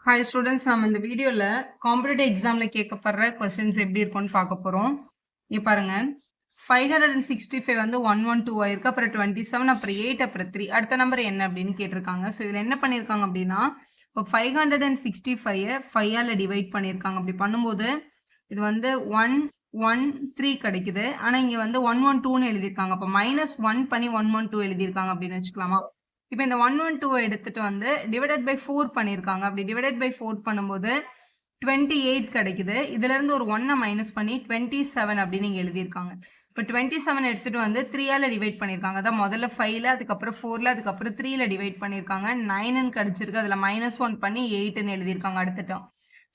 Hi students, நம்ம இந்த வீடியோவில் காம்படிட்டிவ் எக்ஸாமில் கேட்கப்படுற கொஸ்டின்ஸ் எப்படி இருக்கும்னு பார்க்க போகிறோம். இங்கே பாருங்கள், 565 வந்து 112 ஆயிருக்கு, அப்புறம் 27, அப்புறம் 8, அப்புறம் 3. அடுத்த நம்பர் என்ன அப்படின்னு கேட்டிருக்காங்க. ஸோ இதில் என்ன பண்ணியிருக்காங்க அப்படின்னா, இப்போ 565 5ஆல் டிவைட் பண்ணியிருக்காங்க. அப்படி பண்ணும்போது இது வந்து 113 கிடைக்குது. ஆனால் இங்கே வந்து 112ன்னு எழுதியிருக்காங்க. அப்போ -1 பண்ணி 112 எழுதியிருக்காங்க அப்படின்னு வச்சுக்கலாமா? இப்போ இந்த 112 எடுத்துட்டு வந்து டிவைடட் பை 4 பண்ணியிருக்காங்க. அப்படி டிவைடட் பை 4 பண்ணும்போது 28 கிடைக்குது. இதுல இருந்து ஒரு 1 மைனஸ் பண்ணி 27 அப்படின்னு இங்க எழுதியிருக்காங்க. இப்போ 27 எடுத்துட்டு வந்து 3ஆல டிவைட் பண்ணியிருக்காங்க. அதான் முதல்ல 5ல, அதுக்கப்புறம் 4ல, அதுக்கப்புறம் 3ல டிவைட் பண்ணியிருக்காங்க. 9ன்னு கிடைச்சிருக்கு. அதில் -1 பண்ணி 8ன்னு எழுதியிருக்காங்க அடுத்துட்டோம்.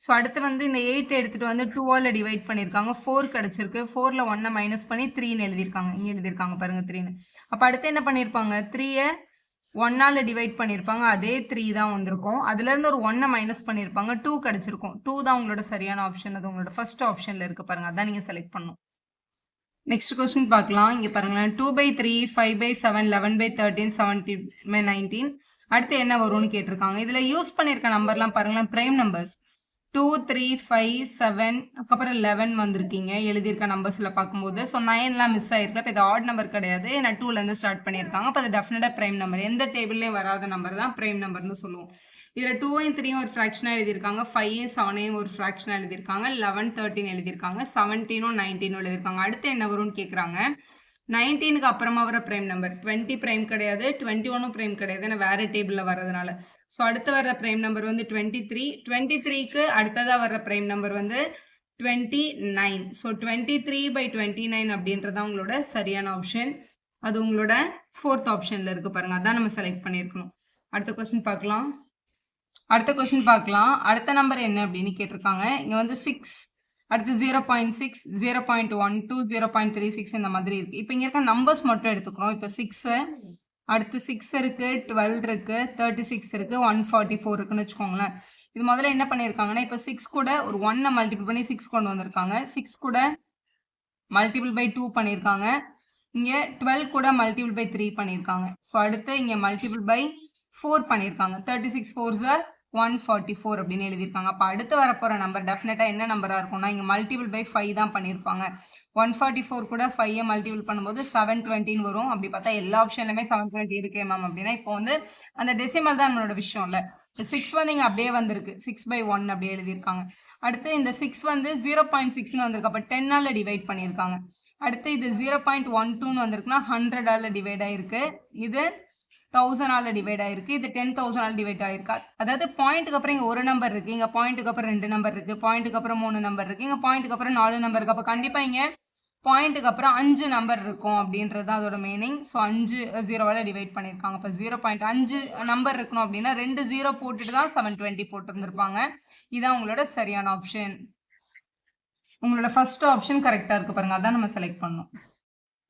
ஸோ அடுத்து வந்து இந்த 8 எடுத்துட்டு வந்து 2ஆல டிவைட் பண்ணியிருக்காங்க. 4 கிடைச்சிருக்கு. 4ல 1 மைனஸ் பண்ணி 3ன்னு எழுதியிருக்காங்க. இங்கே எழுதியிருக்காங்க பாருங்க 3ன்னு. அப்போ அடுத்து என்ன பண்ணியிருப்பாங்க? 3யை 1ஆல் டிவைட் பண்ணியிருப்பாங்க. அதே 3 தான் வந்திருக்கும். அதுலேருந்து ஒரு 1 மைனஸ் பண்ணியிருப்பாங்க. 2 கிடச்சிருக்கும். 2 தான் உங்களோட சரியான ஆப்ஷன். அது உங்களோட ஃபர்ஸ்ட் ஆப்ஷனில் இருக்குது பாருங்கள். அதான் நீங்கள் செலக்ட் பண்ணணும். நெக்ஸ்ட் கொஸ்டின் பார்க்கலாம். இங்கே பாருங்களேன், 2/3, 5/7, 11/13, 17/19. அடுத்து என்ன வரும்னு கேட்டிருக்காங்க. இதில் யூஸ் பண்ணியிருக்க நம்பர்லாம் பாருங்களேன், பிரைம் நம்பர்ஸ் 2, 3, 5, 7, அதுக்கப்புறம் 11 வந்திருக்கீங்க எழுதியிருக்க நம்பர்ஸில் பார்க்கும்போது. ஸோ 9லாம் மிஸ் ஆயிருக்கு. இப்போ இது ஆட் நம்பர் கிடையாது. ஏன்னா 2லேருந்து ஸ்டார்ட் பண்ணியிருக்காங்க. அப்போ அது டெஃபினட்டாக பிரைம் நம்பர். எந்த டேபிள்லேயும் வராத நம்பர் தான் பிரைம் நம்பர்னு சொல்லுவோம். இதில் 2ஐயும் 3யும் ஒரு ஃப்ராக்ஷனாக எழுதியிருக்காங்க. 5ஐயும் 7ஐயும் ஒரு ஃப்ராக்ஷனாக எழுதியிருக்காங்க. 11, 13 எழுதியிருக்காங்க. 17ம் 19ம் எழுதியிருக்காங்க. அடுத்து என்ன வரும்னு கேட்குறாங்க. 19க்கு அப்புறமா வர பிரைம் நம்பர் 20 பிரைம் கிடையாது, 21 பிரைம் கிடையாது, ஏன்னா வேற டேபிளில் வரதுனால. ஸோ அடுத்து வர்ற பிரைம் நம்பர் வந்து 23. 23க்கு அடுத்ததாக வர்ற பிரைம் நம்பர் வந்து 29. ஸோ 23/29 அப்படின்றதான் உங்களோட சரியான ஆப்ஷன். அது உங்களோட ஃபோர்த் ஆப்ஷனில் இருக்குது பாருங்க. அதான் நம்ம செலக்ட் பண்ணியிருக்கணும். அடுத்த கொஸ்டின் பார்க்கலாம். அடுத்த நம்பர் என்ன அப்படின்னு கேட்டிருக்காங்க. இங்கே வந்து 6, அடுத்து 0.6, 0.12, 0.36 இந்த மாதிரி இருக்குது. இப்போ இங்கே இருக்க நம்பர்ஸ் மட்டும் எடுத்துக்கிறோம். இப்போ 6, அடுத்து 6 இருக்குது, 12 இருக்குது, 36 இருக்குது, 144 இருக்குன்னு வச்சுக்கோங்களேன். இது முதல்ல என்ன பண்ணியிருக்காங்கன்னா, இப்போ 6 கூட ஒரு 1 மல்டிபிள் பண்ணி 6 கொண்டு வந்திருக்காங்க. 6 கூட மல்டிபிள் பை 2 பண்ணியிருக்காங்க. இங்கே 12 கூட மல்டிபிள் பை 3 பண்ணியிருக்காங்க. ஸோ அடுத்து இங்கே மல்டிபிள் பை 4 பண்ணியிருக்காங்க. 36 4s are 144 அப்படின்னு எழுதியிருக்காங்க. அப்போ அடுத்து வரப்போகிற நம்பர் டெஃபினட்டாக என்ன நம்பராக இருக்கும்னா, இங்கே மல்டிபிள் பை 5 தான் பண்ணியிருப்பாங்க. 144 கூட 5ஐ மல்டிபிள் பண்ணும்போது 720 வரும். அப்படி பார்த்தா எல்லா ஆப்ஷன்லையுமே 720 இருக்கே மேம் அப்படின்னா, இப்போ வந்து அந்த டெசிமல் தான் நம்மளோட விஷயம் இல்லை. 6 வந்து இங்கே அப்படியே வந்திருக்கு. 6/1 அப்படியே எழுதியிருக்காங்க. அடுத்து இந்த 6 வந்து 0.6ன்னு வந்திருக்கு. அப்போ 10ஆல் டிவைட் பண்ணியிருக்காங்க. அடுத்து இது 0.12ன்னு வந்திருக்குன்னா 100ஆல் டிவைட் ஆயிருக்கு. இது 1000ஆல் டிவைட் ஆயிருக்கு. இது 10,000ஆல் டிவைட் ஆயிருக்கு. அதாவது பாயிண்ட்டுக்கு அப்புறம் இங்கே ஒரு நம்பர் இருக்குது, இங்கே பாயிண்ட்டுக்கு அப்புறம் 2 நம்பர் இருக்குது, பாயிண்ட்டுக்கு அப்புறம் 3 நம்பர் இருக்குது, இங்கே பாயிண்ட்டுக்கு அப்புறம் 4 நம்பர் இருக்குது. அப்போ கண்டிப்பாக இங்கே பாயிண்ட்டுக்கு அப்புறம் 5 நம்பர் இருக்கும் அப்படின்றது தான் அதோட மீனிங். ஸோ 5 0வால் டிவைட் பண்ணியிருக்காங்க. இப்போ 0.5 நம்பர் இருக்கணும் அப்படின்னா 2 0 போட்டுட்டு தான் 720 போட்டுருந்துருப்பாங்க. இதான் உங்களோட சரியான ஆப்ஷன். உங்களோட ஃபர்ஸ்ட் ஆப்ஷன் கரெக்டாக இருக்குது பாருங்க. அதான் நம்ம செலக்ட் பண்ணணும்.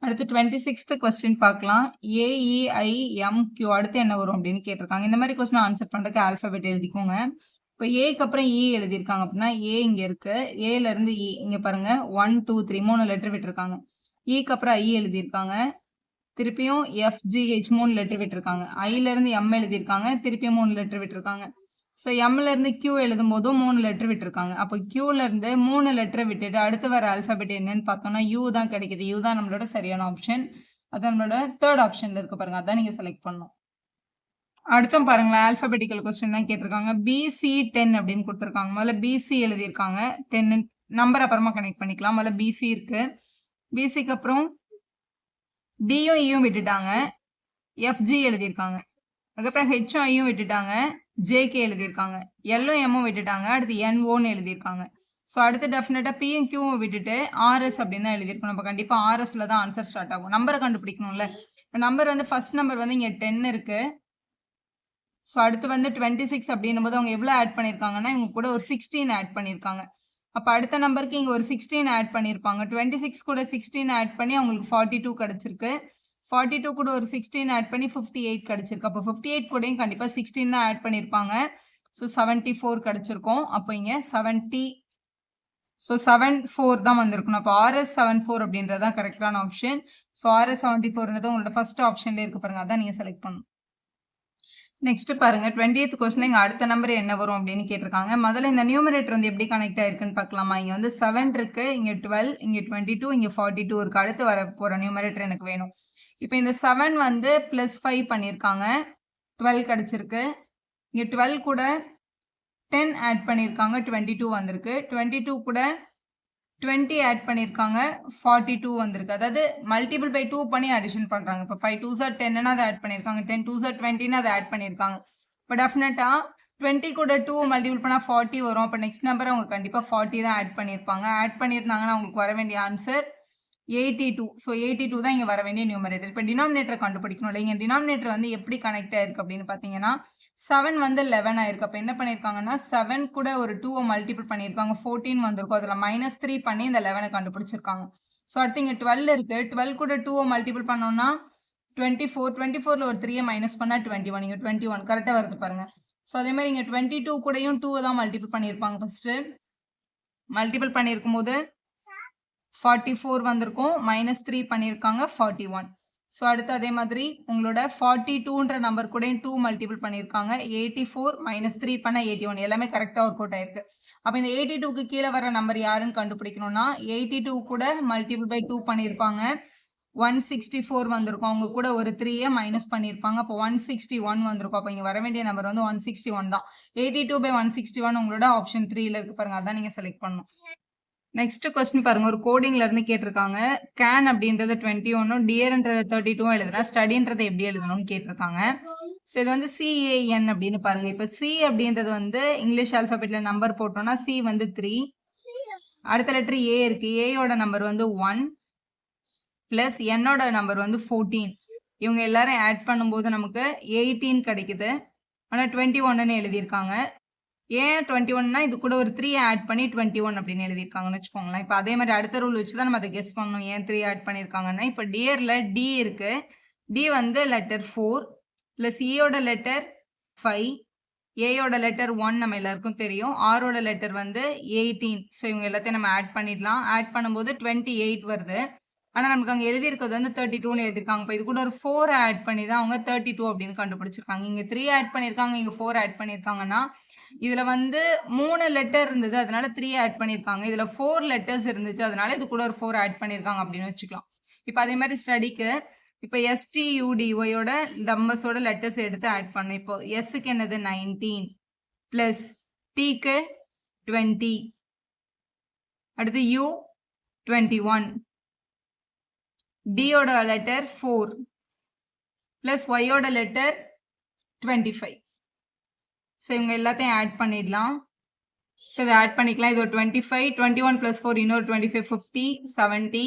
அடுத்து 26th கொஸ்டின் பார்க்கலாம். AEIMQ அடுத்து என்ன வரும் அப்படின்னு கேட்டிருக்காங்க. இந்த மாதிரி கொஸ்டின் ஆன்சர் பண்ணுறதுக்கு ஆல்ஃபபெட் எழுதிக்கோங்க. இப்போ ஏக்கு அப்புறம் இ எழுதியிருக்காங்க அப்படின்னா ஏ இங்கே இருக்கு. ஏலேருந்து இ இங்கே பாருங்க 1 2 3 3 லெட்டர் விட்டுருக்காங்க. இக்கு அப்புறம் ஐ எழுதியிருக்காங்க. திருப்பியும் FGH 3 லெட்டர் விட்டுருக்காங்க. ஐலேருந்து எம் எழுதியிருக்காங்க. திருப்பியும் 3 லெட்டர் விட்டுருக்காங்க. ஸோ எம்லேருந்து கியூ எழுதும் போதும் 3 லெட்டர் விட்டுருக்காங்க. அப்போ கியூலேருந்து 3 லெட்டர் விட்டுட்டு அடுத்து வர ஆல்ஃபபெட் என்னன்னு பார்த்தோம்னா யூ தான் கிடைக்குது. யூ தான் நம்மளோட சரியான ஆப்ஷன். அது நம்மளோட தேர்ட் ஆப்ஷனில் இருக்கு பாருங்க. அதான் நீங்கள் செலக்ட் பண்ணணும். அடுத்தும் பாருங்களேன், ஆல்ஃபபெட்டிக்கல் கொஸ்டின் தான் கேட்டிருக்காங்க. BC10 அப்படின்னு கொடுத்துருக்காங்க. முதல்ல பிசி எழுதியிருக்காங்க. 10 நம்பர் அப்புறமா கனெக்ட் பண்ணிக்கலாம். முதல்ல பிசி இருக்கு. பிசிக்கு அப்புறம் டியும் இயும் விட்டுட்டாங்க. FG எழுதியிருக்காங்க. அதுக்கப்புறம் ஹெச்சும் ஐயும் விட்டுட்டாங்க. ஜேகே எழுதியிருக்காங்க. எல்லும் எம்மும் விட்டுட்டாங்க. அடுத்து NOன்னு எழுதியிருக்காங்க. ஸோ அடுத்து டெஃபினட்டாக பியும் கியூவும் விட்டுட்டு RS அப்படின்னு தான் எழுதியிருக்கோம். நம்ம கண்டிப்பாக RSல தான் ஆன்சர் ஸ்டார்ட் ஆகும். நம்பரை கண்டுபிடிக்கணும்ல. நம்பர் வந்து ஃபர்ஸ்ட் நம்பர் வந்து இங்கே 10 இருக்கு. ஸோ அடுத்து வந்து 26 அப்படின்னும் போது அவங்க எவ்வளோ ஆட் பண்ணியிருக்காங்கன்னா இவங்க கூட ஒரு 16 ஆட் பண்ணியிருக்காங்க. அப்போ அடுத்த நம்பருக்கு இங்கே ஒரு 16 ஆட் பண்ணியிருப்பாங்க. 26 கூட 16 ஆட் பண்ணி அவங்களுக்கு 42 கிடச்சிருக்கு. 42 கூட ஒரு 16 ஆட் பண்ணி 58 கிடச்சிருக்கு. அப்போ 58 கூடயும் கண்டிப்பாக 16 தான் ஆட் பண்ணியிருப்பாங்க. ஸோ 74 கிடச்சிருக்கும். அப்போ இங்கே 70, ஸோ 74 தான் வந்திருக்கணும். அப்போ RS 74 அப்படின்றது தான் கரெக்டான ஆப்ஷன். ஸோ RS 74ன்றது உங்களோட ஃபர்ஸ்ட் ஆப்ஷன்லேயே இருக்கு பாருங்க. அதான் நீங்கள் செலக்ட் பண்ணணும். நெக்ஸ்ட் பாருங்க 20th கொஸ்டின் இங்க அடுத்த நம்பர் என்ன வரும் அப்படின்னு கேட்டிருக்காங்க. முதல்ல இந்த நியூமரேட்டர் வந்து எப்படி கனெக்ட் ஆயிருக்குன்னு பார்க்கலாமா? இங்க வந்து 7 இருக்கு, இங்க 12, இங்க 22, இங்க 42 இருக்கு. அடுத்து வர போற நியூமரேட்டர் எனக்கு வேணும். இப்போ இந்த 7 வந்து +5 பண்ணியிருக்காங்க, 12 கிடைச்சிருக்கு. இங்க 12 கூட 10 ஆட் பண்ணியிருக்காங்க, 22 வந்திருக்கு. 22 கூட 20 ஆட் பண்ணியிருக்காங்க, 42 வந்திருக்கு. அதாவது மல்டிபிள் பை 2 பண்ணி அடிஷன் பண்றாங்க. இப்போ 5 2s are 10ன்னு அதை ஆட் பண்ணியிருக்காங்க, 10 2s are 20ன்னு அதை ஆட் பண்ணியிருக்காங்க. இப்போ டெஃபினட்டா 20 கூட 2 மல்டிபிள் பண்ணால் 40 வரும். அப்போ நெக்ஸ்ட் நம்பர் அவங்க கண்டிப்பாக 40 தான் ஆட் பண்ணியிருப்பாங்க. ஆட் பண்ணியிருந்தாங்கன்னா அவங்களுக்கு வர வேண்டிய ஆன்சர் 82. ஸோ 82 தான் இங்கே வர வேண்டிய நியூமரேட்டர். இப்போ டினாமினேட்டரை கண்டுபிடிக்கணும் இல்லை. இங்கே டினாமினேட்டர் வந்து எப்படி கனெக்ட் ஆயிருக்கு அப்படின்னு பார்த்தீங்கன்னா 7 வந்து 11 ஆயிருக்கு. அப்போ என்ன பண்ணியிருக்காங்கன்னா 7 கூட ஒரு 2 மல்டிபிள் பண்ணியிருக்காங்க, 14 வந்திருக்கும். அதில் -3 பண்ணி இந்த 11 கண்டுபிடிச்சிருக்காங்க. ஸோ அடுத்து இங்கே 12 இருக்கு. 12 கூட 2 மல்டிபிள் பண்ணோம்னா 24, 24ல ஒரு 3 மைனஸ் பண்ணால் 21, இங்கே 21 கரெக்டாக வருது பாருங்க. ஸோ அதே மாதிரி இங்கே 22 கூடயும் 2 தான் மல்டிபிள் பண்ணியிருப்பாங்க. ஃபர்ஸ்ட் மல்டிபிள் பண்ணியிருக்கும் போது 44 வந்திருக்கும், -3 பண்ணியிருக்காங்க, 41. ஸோ அடுத்து அதே மாதிரி உங்களோட 42ன்ற நம்பர் கூட 2 மல்டிபிள் பண்ணியிருக்காங்க, 84 -3 பண்ண 81, எல்லாமே கரெக்டாக ஒர்க் அவுட் ஆயிருக்கு. அப்போ இந்த 82க்கு கீழே வர நம்பர் யாருன்னு கண்டுபிடிக்கணும்னா 82 கூட மல்டிபிள் பை 2 பண்ணியிருப்பாங்க, 164 வந்திருக்கும். அவங்க கூட ஒரு 3 மைனஸ் பண்ணியிருப்பாங்க, அப்போ 161 வந்திருக்கும். அப்போ இங்கே வர வேண்டிய நம்பர் வந்து 161 தான். 82/161 உங்களோட ஆப்ஷன் 3ல இருக்கு பாருங்க, அதான் நீங்கள் செலக்ட் பண்ணணும். நெக்ஸ்ட் கொஸ்டின் பாருங்க, ஒரு கோடிங்ல இருந்து கேட்டிருக்காங்க. கேன் அப்படின்றது 21, டியர்ன்றது 32 எழுதுனா ஸ்டடின்றது எப்படி எழுதணும்னு கேட்டிருக்காங்க. ஸோ இது வந்து CAN அப்படின்னு பாருங்க. இப்போ C அப்படின்றது வந்து இங்கிலீஷ் ஆல்பபெட்ல நம்பர் போட்டோம்னா C வந்து 3, அடுத்த லெட்டர் A இருக்கு, ஏயோட நம்பர் வந்து 1 பிளஸ் என்னோட நம்பர் வந்து 14. இவங்க எல்லாரும் ஆட் பண்ணும்போது நமக்கு 18 கிடைக்குது. ஆனால் 21ன்னு எழுதியிருக்காங்க. ஏன் 21னா இது கூட ஒரு 3 ஆட் பண்ணி 21 அப்படின்னு எழுதியிருக்காங்கன்னு வச்சுக்கோங்களேன். இப்போ அதே மாதிரி அடுத்த ரூல் வச்சு தான் நம்ம அதை கெஸ் பண்ணணும் ஏன் 3 ஆட் பண்ணியிருக்காங்கன்னா. இப்போ டியரில் D இருக்கு, D வந்து லெட்டர் 4 ப்ளஸ் ஈயோட லெட்டர் 5, ஏயோட லெட்டர் 1 நம்ம எல்லாருக்கும் தெரியும், ஆரோட லெட்டர் வந்து 18. ஸோ இவங்க எல்லாத்தையும் நம்ம ஆட் பண்ணிடலாம். ஆட் பண்ணும்போது 28 வருது. ஆனால் நமக்கு அங்கே எழுதியிருக்கிறது வந்து 32ன்னு எழுதியிருக்காங்க. இப்போ இது கூட ஒரு 4 ஆட் பண்ணி தான் அவங்க 32 அப்படின்னு கண்டுபிடிச்சிருக்காங்க. இங்கே 3 ஆட் பண்ணியிருக்காங்க, இங்கே 4 ஆட் பண்ணியிருக்காங்கன்னா இதுல வந்து 3 லெட்டர் இருந்தது, அதனால 3 ஆட் பண்ணியிருக்காங்க. இதுல 4 லெட்டர்ஸ் இருந்துச்சு, அதனால இது கூட ஒரு 4 ஆட் பண்ணியிருக்காங்க அப்படின்னு வச்சுக்கலாம். இப்போ அதே மாதிரி ஸ்டடிக்கு இப்போ STUDYயோட நம்பர்ஸோட லெட்டர்ஸ் எடுத்து ஆட் பண்ணணும். இப்போ எஸ்க்கு என்னது 19 பிளஸ் Tக்கு 20, அடுத்து U 21, Dயோட லெட்டர் 4 பிளஸ் Yயோட லெட்டர் 25. ஸோ இவங்க எல்லாத்தையும் ஆட் பண்ணிடலாம். ஸோ இதை ஆட் பண்ணிக்கலாம். இது ஒரு 25, 21 + 4 இன்னொரு 25, 50, 70,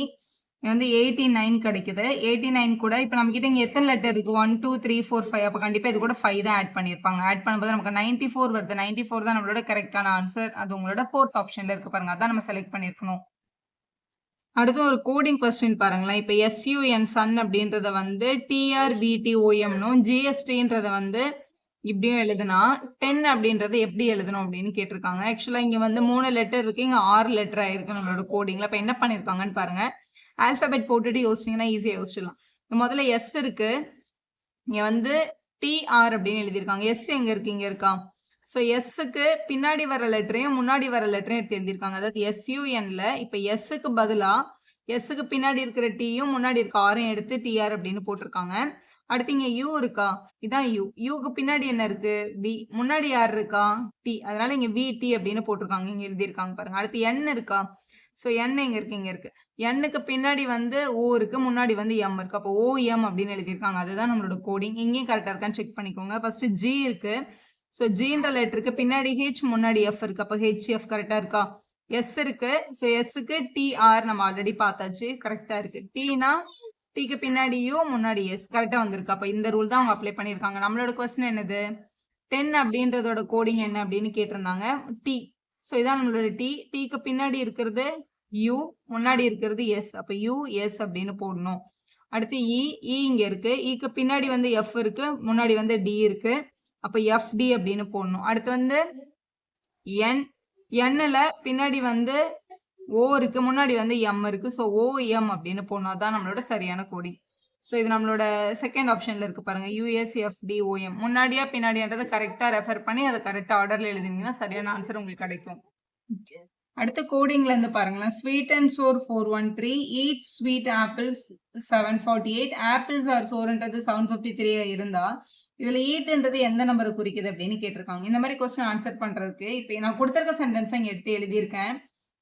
இது வந்து 89 கிடைக்குது. 89 கூட இப்போ நம்மக்கிட்ட இங்கே எத்தனை லெட்டர் இருக்குது, 1 2 3 4 5, அப்போ கண்டிப்பாக இது கூட 5 தான் ஆட் பண்ணியிருப்பாங்க. ஆட் பண்ணும்போது நமக்கு 94 வருது. 94 தான் நம்மளோட கரெக்டான ஆன்சர். அது உங்களோட 4th ஆப்ஷனில் இருக்குது பாருங்க, அதான் நம்ம செலக்ட் பண்ணியிருக்கணும். அடுத்து ஒரு கோடிங் கொஸ்டின் பாருங்களேன். இப்போ SUN சன் அப்படின்றத வந்து TRVTOMனும் GSTன்றத வந்து இப்படியும் எழுதுனா 10 அப்படின்றத எப்படி எழுதணும் அப்படின்னு கேட்டிருக்காங்க. ஆக்சுவலாக இங்கே வந்து 3 லெட்டர் இருக்கு, இங்கே 6 லெட்டர் ஆயிருக்கு நம்மளோட கோடிங்கில். இப்போ என்ன பண்ணியிருக்காங்கன்னு பாருங்க. ஆல்ஃபபெட் போட்டுட்டு யோசிச்சிங்கன்னா ஈஸியாக யோசிச்சிடலாம். முதல்ல S இருக்கு, இங்கே வந்து TR அப்படின்னு எழுதியிருக்காங்க. S எங்கே இருக்கு, இங்கே இருக்கா. ஸோ எஸ்ஸுக்கு பின்னாடி வர லெட்டரையும் முன்னாடி வர லெட்டரையும் எடுத்து எழுதியிருக்காங்க. அதாவது SUNல இப்போ எஸ்ஸுக்கு பதிலாக எஸ்ஸுக்கு பின்னாடி இருக்கிற டீயும் முன்னாடி இருக்க ஆரையும் எடுத்து TR அப்படின்னு போட்டிருக்காங்க. அடுத்து இங்க U இருக்கா, இதான் U. Uக்கு பின்னாடி என்ன இருக்கு, V. முன்னாடி யார் இருக்கா, T. அதனால இங்க VT அப்படின்னு போட்டிருக்காங்க, இங்க எழுதியிருக்காங்க பாருங்க. அடுத்து N இருக்கா, ஸோ N எங்க இருக்கு, இங்க இருக்கு. Nக்கு பின்னாடி வந்து O இருக்கு, முன்னாடி வந்து M இருக்கு. அப்போ OM அப்படின்னு எழுதியிருக்காங்க. அதுதான் நம்மளோட கோடிங். இங்கேயும் கரெக்டாக இருக்கான்னு செக் பண்ணிக்கோங்க. ஃபர்ஸ்ட் G இருக்கு, ஸோ Gன்ற லெட்டருக்கு பின்னாடி H முன்னாடி F இருக்கு, அப்போ HF கரெக்டாக இருக்கா. S இருக்கு, ஸோ Sக்கு TR நம்ம ஆல்ரெடி பார்த்தாச்சு, கரெக்டாக இருக்கு. Tனா Tக்கு பின்னாடி U முன்னாடி S கரெக்டாக வந்திருக்கு. அப்போ இந்த ரூல் தான் அவங்க அப்ளை பண்ணியிருக்காங்க. நம்மளோட கொஸ்டின் என்னது, 10 அப்படின்றதோட கோடிங் என்ன அப்படின்னு கேட்டிருந்தாங்க. T. ஸோ இதான் நம்மளோட T. Tக்கு பின்னாடி இருக்கிறது U, முன்னாடி இருக்கிறது S. அப்போ US அப்படின்னு போடணும். அடுத்து E. இங்கே இருக்கு, Eக்கு பின்னாடி வந்து F இருக்கு, முன்னாடி வந்து D இருக்கு. அப்போ FD அப்படின்னு போடணும். அடுத்து வந்து N. Nல பின்னாடி வந்து O இருக்கு, முன்னாடி வந்து M இருக்கு. ஸோ OM அப்படின்னு போடணும். அதான் நம்மளோட சரியான கோடிங். ஸோ இது நம்மளோட செகண்ட் ஆப்ஷன்ல இருக்கு பாருங்க, USFDOM. முன்னாடியா பின்னாடியான்றதை கரெக்டா ரெஃபர் பண்ணி அதை கரெக்டா ஆர்டர்ல எழுதினீங்கன்னா சரியான ஆன்சர் உங்களுக்கு கிடைக்கும். அடுத்த கோடிங்ல இருந்து பாருங்களேன், sweet and sour 413, eat sweet apples 748, apples are சோர்ன்றது 753 இருந்தா இதுல ஈட்ன்றது எந்த நம்பரை குறிக்குது அப்படின்னு கேட்டிருக்காங்க. இந்த மாதிரி கொஸ்டின் ஆன்சர் பண்றதுக்கு இப்போ நான் கொடுத்திருக்க சென்டென்ஸ் இங்க எடுத்து எழுதியிருக்கேன்.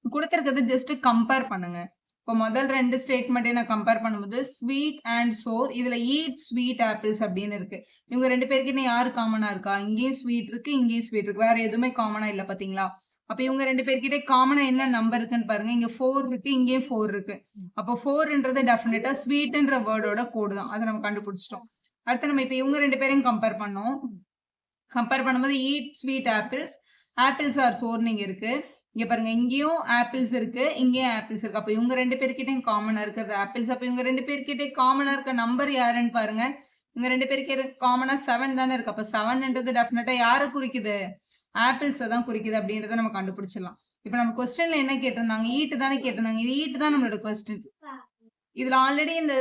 கொடுத்திருக்கிறது ஜஸ்ட் கம்பேர் பண்ணுங்க. இப்போ முதல் 2 ஸ்டேட்மெண்ட்டை நான் கம்பேர் பண்ணும்போது ஸ்வீட் அண்ட் சோர், இதுல ஈட் ஸ்வீட் ஆப்பிள்ஸ் அப்படின்னு இருக்கு. இவங்க 2 பேருக்கு யாரு காமனா இருக்கா? இங்கேயும் ஸ்வீட் இருக்கு, இங்கேயும் ஸ்வீட் இருக்கு, வேற எதுவுமே காமனா இல்ல பாத்தீங்களா? அப்ப இவங்க 2 பேர்கிட்ட காமனா என்ன நம்பர் இருக்குன்னு பாருங்க. இங்க 4 இருக்கு, இங்கேயும் 4 இருக்கு. அப்போ 4ன்றது டெஃபினட்டா ஸ்வீட்ன்ற வேர்டோட கோடு தான். அதை நம்ம கண்டுபிடிச்சிட்டோம். அடுத்து நம்ம இப்ப இவங்க 2 பேரையும் கம்பேர் பண்ணோம். கம்பேர் பண்ணும்போது eat sweet apples, apples are sour நீங்க இருக்கு. இங்க பாருங்க, இங்கேயும் ஆப்பிள்ஸ் இருக்கு, இங்கேயும் ஆப்பிள்ஸ் இருக்கு. அப்ப இவங்க 2 பேர்கிட்டயும் காமனா இருக்கிறது ஆப்பிள்ஸ். அப்ப இவங்க 2 பேர்கிட்ட காமனா இருக்க நம்பர் யாருன்னு பாருங்க. இவங்க 2 பேருக்கு காமனா 7 தானே இருக்கு. அப்ப 7ன்றது டெஃபினட்டா யாரை குறிக்குது? ஆப்பிள்ஸை தான் குறிக்குது அப்படின்றத நம்ம கண்டுபிடிச்சிடலாம். இப்ப நம்ம கொஸ்டின்ல என்ன கேட்டிருந்தாங்க? ஈட்டு தானே கேட்டிருந்தாங்க. இது ஈட்டு தான் நம்மளோட கொஸ்டின். இதுல ஆல்ரெடி இந்த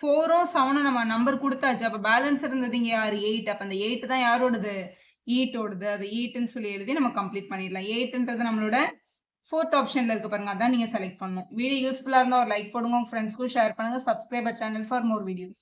4ம் 7ம் நம்ம நம்பர் கொடுத்தாச்சு. அப்ப பேலன்ஸ் இருந்தது இங்க யாரு? 8. அப்ப அந்த 8 தான் யாரோடது? ஈட்டோடது. அது ஈட்டுன்னு சொல்லி எழுதி நம்ம கம்ப்ளீட் பண்ணிடலாம். 8ன்றது நம்மளோட 4th ஆப்ஷன்ல இருக்கு பாருங்க, அதான் நீங்க செலக்ட் பண்ணணும். வீடியோ யூஸ்ஃபுல்லா இருந்தா ஒரு லைக் போடுங்க, உங்க ஃப்ரெண்ட்ஸ்க்கும் ஷேர் பண்ணுங்க. Subscribe channel for more videos.